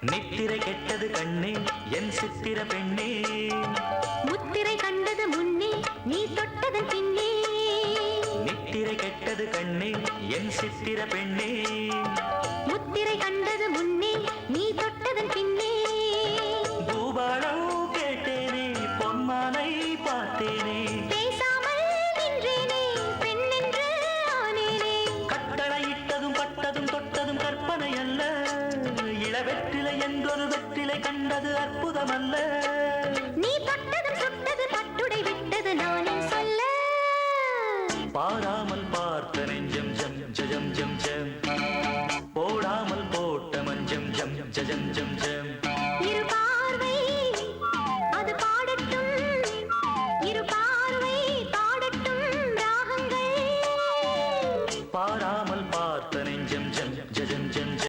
நித்திரை கெட்டது கண்ணே என் சித்திர பெண்ணே முத்திரை கண்டது முன்னே நீ தொட்டதன் பின்னே நித்திரை கெட்டது கண்ணே என் சித்திர பெண்ணே முத்திரை கண்டது முன்னே நீ தொட்டதன் பின்னே பூபாலம் கேட்டேனே பொன்மானை பார்த்தேனே பேசாமல் நின்றேனே பெண்ணென்று ஆனேனே கட்டளையிட்டதும் பட்டதும் தொட்டதும் கற்பனை அல்ல இளவெற்றிலை என்றொரு வெற்றிலை கண்டது அற்புதமல்ல நீ தொட்டதும் சுட்டது பட்டுடை விட்டது நானே சொல்ல பாராமல் பார்